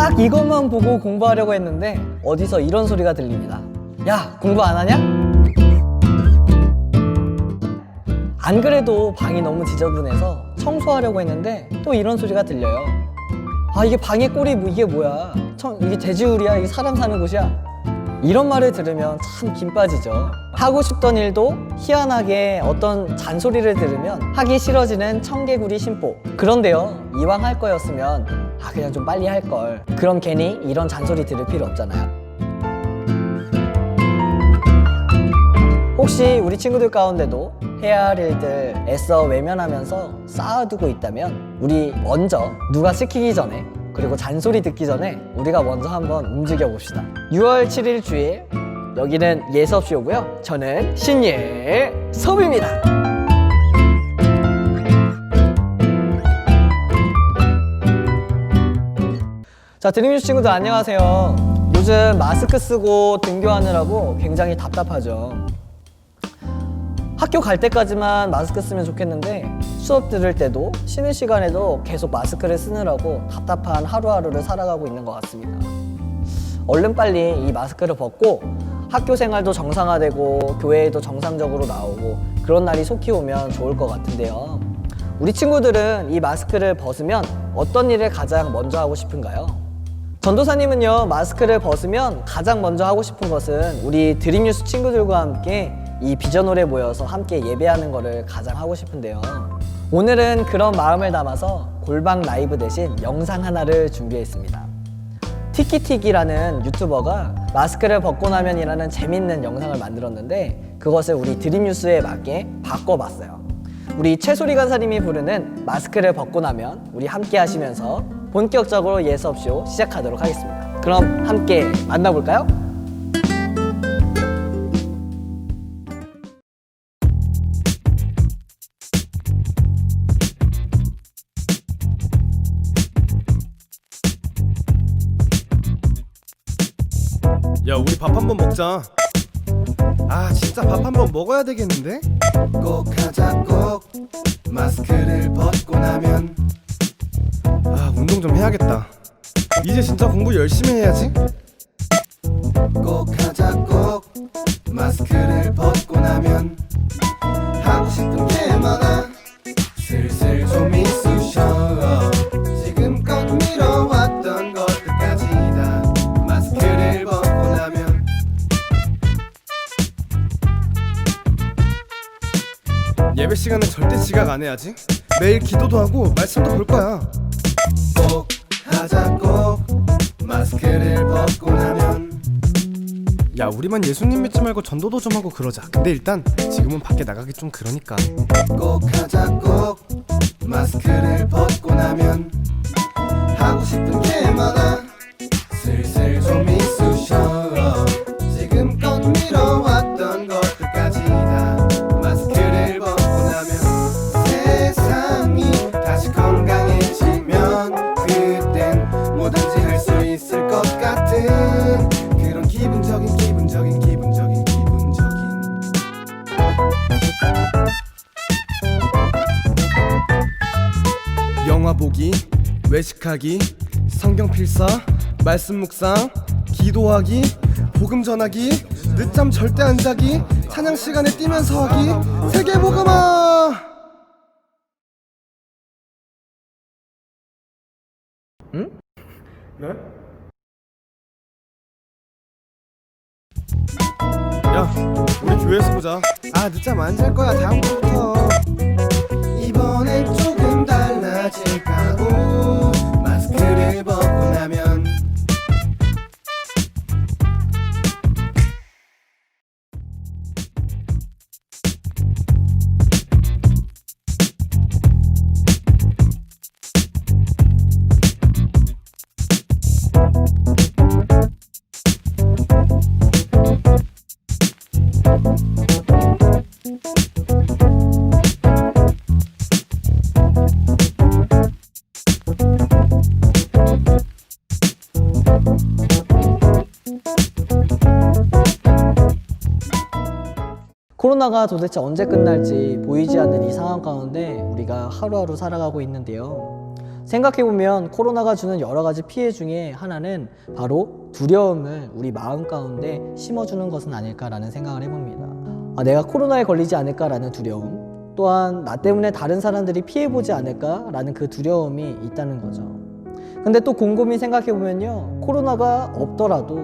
딱 이것만 보고 공부하려고 했는데 어디서 이런 소리가 들립니다. 야, 공부 안 하냐? 안 그래도 방이 너무 지저분해서 청소하려고 했는데 또 이런 소리가 들려요. 아, 이게 방의 꼴이 이게 뭐야? 이게 돼지우리야? 이게 사람 사는 곳이야? 이런 말을 들으면 참 김 빠지죠. 하고 싶던 일도 희한하게 어떤 잔소리를 들으면 하기 싫어지는 청개구리 심보. 그런데요, 이왕 할 거였으면 그냥 좀 빨리 할 걸. 그럼 괜히 이런 잔소리 들을 필요 없잖아요. 혹시 우리 친구들 가운데도 해야 할 일들 애써 외면하면서 쌓아두고 있다면 우리 먼저 누가 시키기 전에, 그리고 잔소리 듣기 전에 우리가 먼저 한번 움직여 봅시다. 6월 7일 주일, 여기는 예수업쇼고요. 저는 신예섭입니다. 자, 드림뉴스 친구들 안녕하세요. 요즘 마스크 쓰고 등교하느라고 굉장히 답답하죠. 학교 갈 때까지만 마스크 쓰면 좋겠는데 수업 들을 때도 쉬는 시간에도 계속 마스크를 쓰느라고 답답한 하루하루를 살아가고 있는 것 같습니다. 얼른 빨리 이 마스크를 벗고 학교 생활도 정상화되고 교회에도 정상적으로 나오고 그런 날이 속히 오면 좋을 것 같은데요. 우리 친구들은 이 마스크를 벗으면 어떤 일을 가장 먼저 하고 싶은가요? 전도사님은요, 마스크를 벗으면 가장 먼저 하고 싶은 것은 우리 드림뉴스 친구들과 함께 이 비전홀에 모여서 함께 예배하는 거를 가장 하고 싶은데요. 오늘은 그런 마음을 담아서 골방 라이브 대신 영상 하나를 준비했습니다. 티키티키라는 유튜버가 마스크를 벗고 나면이라는 재밌는 영상을 만들었는데 그것을 우리 드림뉴스에 맞게 바꿔봤어요. 우리 최소리 간사님이 부르는 마스크를 벗고 나면 우리 함께 하시면서 본격적으로 예수업쇼 시작하도록 하겠습니다. 그럼 함께 만나볼까요? 야, 우리 밥 한번 먹자. 아, 진짜 밥 한번 먹어야 되겠는데? 꼭 하자 꼭 마스크를 벗고 나면 아, 운동 좀 해야겠다. 이제 진짜 공부 열심히 해야지. 꼭 하자 꼭 마스크를 벗고 나면 하고 싶은 게 많아 슬슬 좀 이쑤셔 지금껏 미뤄왔던 것들까지 다 마스크를 벗고 나면 예배 시간에 절대 지각 안 해야지. 매일 기도도 하고 말씀도 볼 거야. 꼭 하자 꼭 마스크를 벗고 나면 야, 우리만 예수님 믿지 말고 전도도 좀 하고 그러자. 근데 일단 지금은 밖에 나가기 좀 그러니까. 꼭 하자 꼭 마스크를 벗고 나면 하고 싶은 게 많아 슬슬 좀 이쑤셔 지금껏 미뤄왔던 것들까지 다 마스크를 벗고 나면 세상이 다시 건강해지면 그땐 뭐든지 할 수 있을 것 같은 그런 기분적인 영화 보기, 외식하기, 성경 필사, 말씀 묵상, 기도하기, 복음 전하기, 늦잠 절대 안 자기, 찬양 시간에 뛰면서 하기, 세계 복음화. 응? 네? 야, 우리 교회에서 보자. 아, 늦잠 안 잘 거야. 다음 주부터. 이번엔 조금 달라질까고 마스크를 벗고 나면 코로나가 도대체 언제 끝날지 보이지 않는 이 상황 가운데 우리가 하루하루 살아가고 있는데요. 생각해보면 코로나가 주는 여러 가지 피해 중에 하나는 바로 두려움을 우리 마음 가운데 심어주는 것은 아닐까라는 생각을 해봅니다. 내가 코로나에 걸리지 않을까라는 두려움, 또한 나 때문에 다른 사람들이 피해보지 않을까라는 그 두려움이 있다는 거죠. 근데 또 곰곰이 생각해보면요, 코로나가 없더라도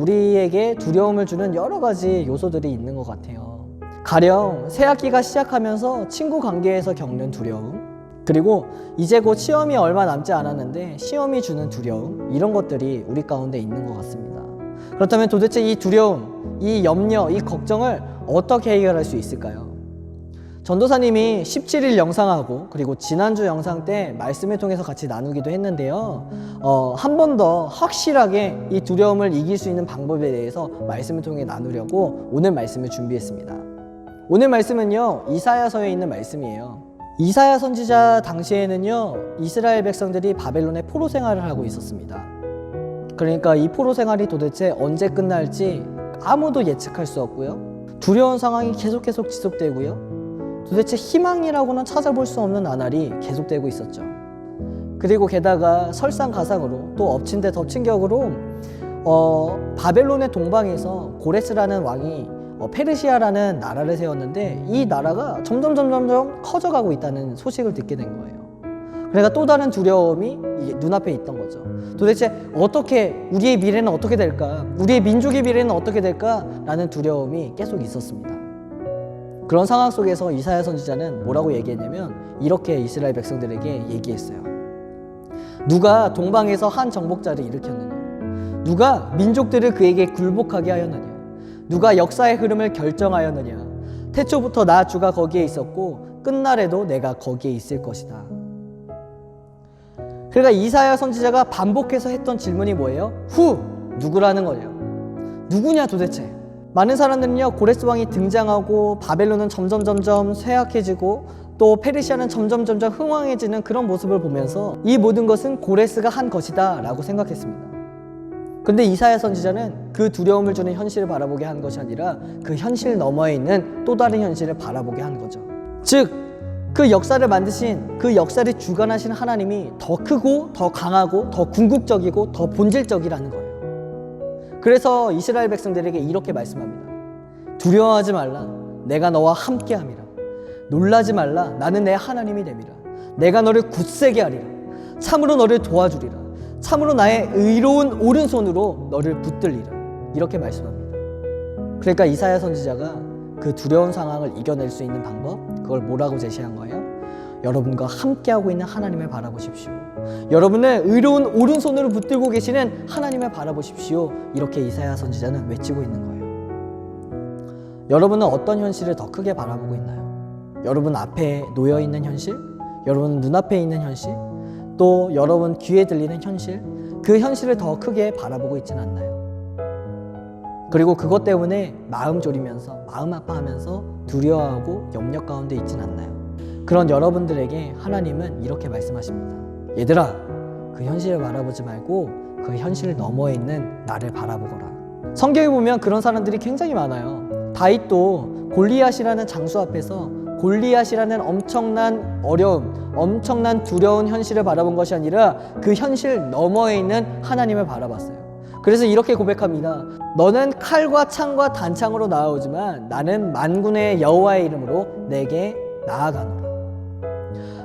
우리에게 두려움을 주는 여러 가지 요소들이 있는 것 같아요. 가령 새학기가 시작하면서 친구 관계에서 겪는 두려움, 그리고 이제 곧 시험이 얼마 남지 않았는데 시험이 주는 두려움, 이런 것들이 우리 가운데 있는 것 같습니다. 그렇다면 도대체 이 두려움, 이 염려, 이 걱정을 어떻게 해결할 수 있을까요? 전도사님이 17일 영상하고 그리고 지난주 영상 때 말씀을 통해서 같이 나누기도 했는데요, 한 번 더 확실하게 이 두려움을 이길 수 있는 방법에 대해서 말씀을 통해 나누려고 오늘 말씀을 준비했습니다. 오늘 말씀은요, 이사야서에 있는 말씀이에요. 이사야 선지자 당시에는요, 이스라엘 백성들이 바벨론의 포로 생활을 하고 있었습니다. 그러니까 이 포로 생활이 도대체 언제 끝날지 아무도 예측할 수 없고요, 두려운 상황이 계속 지속되고요, 도대체 희망이라고는 찾아볼 수 없는 나날이 계속되고 있었죠. 그리고 게다가 설상가상으로 또 엎친 데 덮친 격으로 바벨론의 동방에서 고레스라는 왕이 페르시아라는 나라를 세웠는데 이 나라가 점점 커져가고 있다는 소식을 듣게 된 거예요. 그러니까 또 다른 두려움이 이게 눈앞에 있던 거죠. 도대체 어떻게 우리의 미래는 어떻게 될까? 우리의 민족의 미래는 어떻게 될까? 라는 두려움이 계속 있었습니다. 그런 상황 속에서 이사야 선지자는 뭐라고 얘기했냐면 이렇게 이스라엘 백성들에게 얘기했어요. 누가 동방에서 한 정복자를 일으켰느냐? 누가 민족들을 그에게 굴복하게 하였느냐? 누가 역사의 흐름을 결정하였느냐? 태초부터 나 주가 거기에 있었고 끝날에도 내가 거기에 있을 것이다. 그러니까 이사야 선지자가 반복해서 했던 질문이 뭐예요? 누구라는 거예요. 누구냐 도대체? 많은 사람들은요, 고레스 왕이 등장하고 바벨론은 점점 쇠약해지고 또 페르시아는 점점 흥왕해지는 그런 모습을 보면서 이 모든 것은 고레스가 한 것이다 라고 생각했습니다. 근데 이사야 선지자는 그 두려움을 주는 현실을 바라보게 한 것이 아니라 그 현실 너머에 있는 또 다른 현실을 바라보게 한 거죠. 즉, 그 역사를 만드신, 그 역사를 주관하신 하나님이 더 크고 더 강하고 더 궁극적이고 더 본질적이라는 거예요. 그래서 이스라엘 백성들에게 이렇게 말씀합니다. 두려워하지 말라. 내가 너와 함께함이라. 놀라지 말라. 나는 내 하나님이 됨이라. 내가 너를 굳세게 하리라. 참으로 너를 도와주리라. 참으로 나의 의로운 오른손으로 너를 붙들리라. 이렇게 말씀합니다. 그러니까 이사야 선지자가 그 두려운 상황을 이겨낼 수 있는 방법, 그걸 뭐라고 제시한 거예요? 여러분과 함께하고 있는 하나님을 바라보십시오. 여러분의 의로운 오른손으로 붙들고 계시는 하나님을 바라보십시오. 이렇게 이사야 선지자는 외치고 있는 거예요. 여러분은 어떤 현실을 더 크게 바라보고 있나요? 여러분 앞에 놓여 있는 현실? 여러분 눈앞에 있는 현실? 또 여러분 귀에 들리는 현실? 그 현실을 더 크게 바라보고 있지는 않나요? 그리고 그것 때문에 마음 졸이면서 마음 아파하면서 두려워하고 염려 가운데 있지는 않나요? 그런 여러분들에게 하나님은 이렇게 말씀하십니다. 얘들아, 그 현실을 바라보지 말고 그 현실 너머에 있는 나를 바라보거라. 성경에 보면 그런 사람들이 굉장히 많아요. 다윗도 골리앗이라는 장수 앞에서 골리앗이라는 엄청난 어려움, 엄청난 두려운 현실을 바라본 것이 아니라 그 현실 너머에 있는 하나님을 바라봤어요. 그래서 이렇게 고백합니다. 너는 칼과 창과 단창으로 나아오지만 나는 만군의 여호와의 이름으로 내게 나아가노라.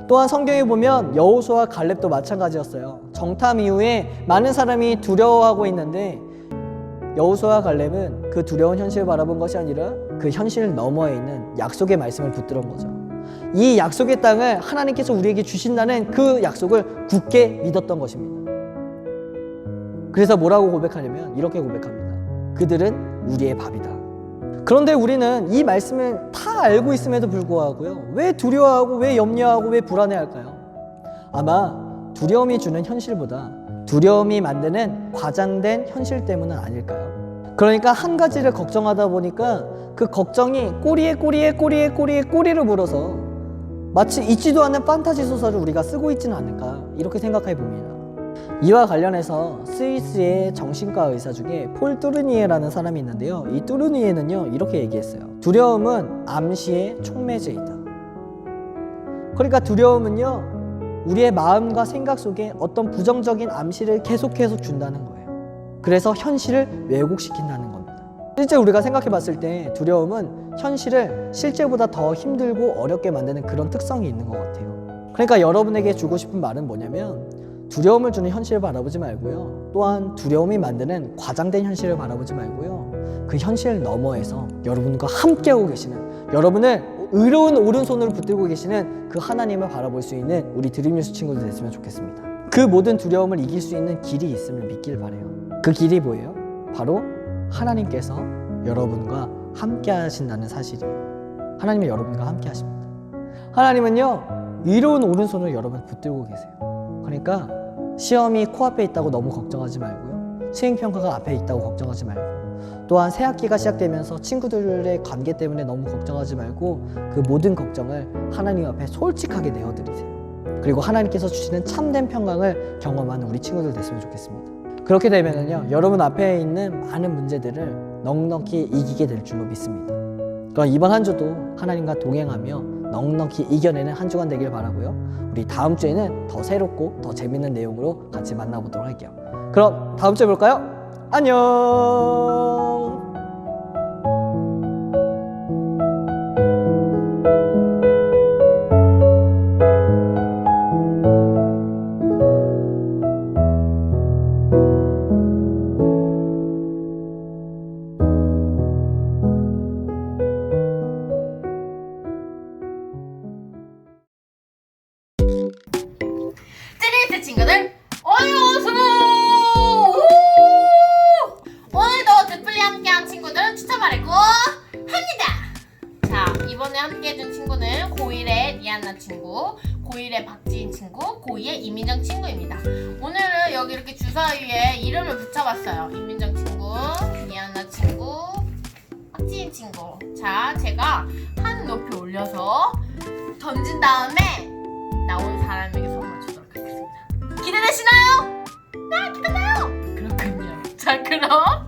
또한 성경에 보면 여호수아와 갈렙도 마찬가지였어요. 정탐 이후에 많은 사람이 두려워하고 있는데 여호수아와 갈렙은 그 두려운 현실을 바라본 것이 아니라 그 현실 너머에 있는 약속의 말씀을 붙들은 거죠. 이 약속의 땅을 하나님께서 우리에게 주신다는 그 약속을 굳게 믿었던 것입니다. 그래서 뭐라고 고백하냐면 이렇게 고백합니다. 그들은 우리의 밥이다. 그런데 우리는 이 말씀을 다 알고 있음에도 불구하고요, 왜 두려워하고 왜 염려하고 왜 불안해할까요? 아마 두려움이 주는 현실보다 두려움이 만드는 과장된 현실 때문은 아닐까요? 그러니까 한 가지를 걱정하다 보니까 그 걱정이 꼬리를 물어서 마치 있지도 않는 판타지 소설을 우리가 쓰고 있지는 않을까, 이렇게 생각해 봅니다. 이와 관련해서 스위스의 정신과 의사 중에 폴 뚜르니에라는 사람이 있는데요, 이 뚜르니에는요 이렇게 얘기했어요. 두려움은 암시의 촉매제이다. 그러니까 두려움은요 우리의 마음과 생각 속에 어떤 부정적인 암시를 계속해서 준다는 거예요. 그래서 현실을 왜곡시킨다는 겁니다. 실제 우리가 생각해 봤을 때 두려움은 현실을 실제보다 더 힘들고 어렵게 만드는 그런 특성이 있는 것 같아요. 그러니까 여러분에게 주고 싶은 말은 뭐냐면 두려움을 주는 현실을 바라보지 말고요. 또한 두려움이 만드는 과장된 현실을 바라보지 말고요. 그 현실 너머에서 여러분과 함께하고 계시는, 여러분을 의로운 오른손으로 붙들고 계시는 그 하나님을 바라볼 수 있는 우리 드림뉴스 친구들 됐으면 좋겠습니다. 그 모든 두려움을 이길 수 있는 길이 있음을 믿길 바라요. 그 길이 뭐예요? 바로 하나님께서 여러분과 함께 하신다는 사실이에요. 하나님은 여러분과 함께 하십니다. 하나님은요, 의로운 오른손으로 여러분을 붙들고 계세요. 그러니까 시험이 코앞에 있다고 너무 걱정하지 말고요. 수행평가가 앞에 있다고 걱정하지 말고, 또한 새 학기가 시작되면서 친구들의 관계 때문에 너무 걱정하지 말고 그 모든 걱정을 하나님 앞에 솔직하게 내어드리세요. 그리고 하나님께서 주시는 참된 평강을 경험하는 우리 친구들 됐으면 좋겠습니다. 그렇게 되면은요, 여러분 앞에 있는 많은 문제들을 넉넉히 이기게 될 줄로 믿습니다. 그럼 이번 한 주도 하나님과 동행하며 넉넉히 이겨내는 한 주간 되길 바라고요. 우리 다음 주에는 더 새롭고 더 재밌는 내용으로 같이 만나보도록 할게요. 그럼 다음 주에 볼까요? 안녕. 찌릿 친구들 어서 오늘도 듣플리 함께한 친구들은 추천 말고 합니다. 자, 이번에 함께해준 친구는 고1의 리안나 친구, 고1의 박지인 친구, 고2의 이민정 친구입니다. 오늘은 여기 이렇게 주사위에 이름을 붙여봤어요. 이민정 친구, 리안나 친구, 박지인 친구. 자, 제가 한 높이 올려서 던진 다음에 나온 사람에게 선물 주도록 하겠습니다. 기대되시나요? 네, 기대돼요. 그렇군요. 자, 그럼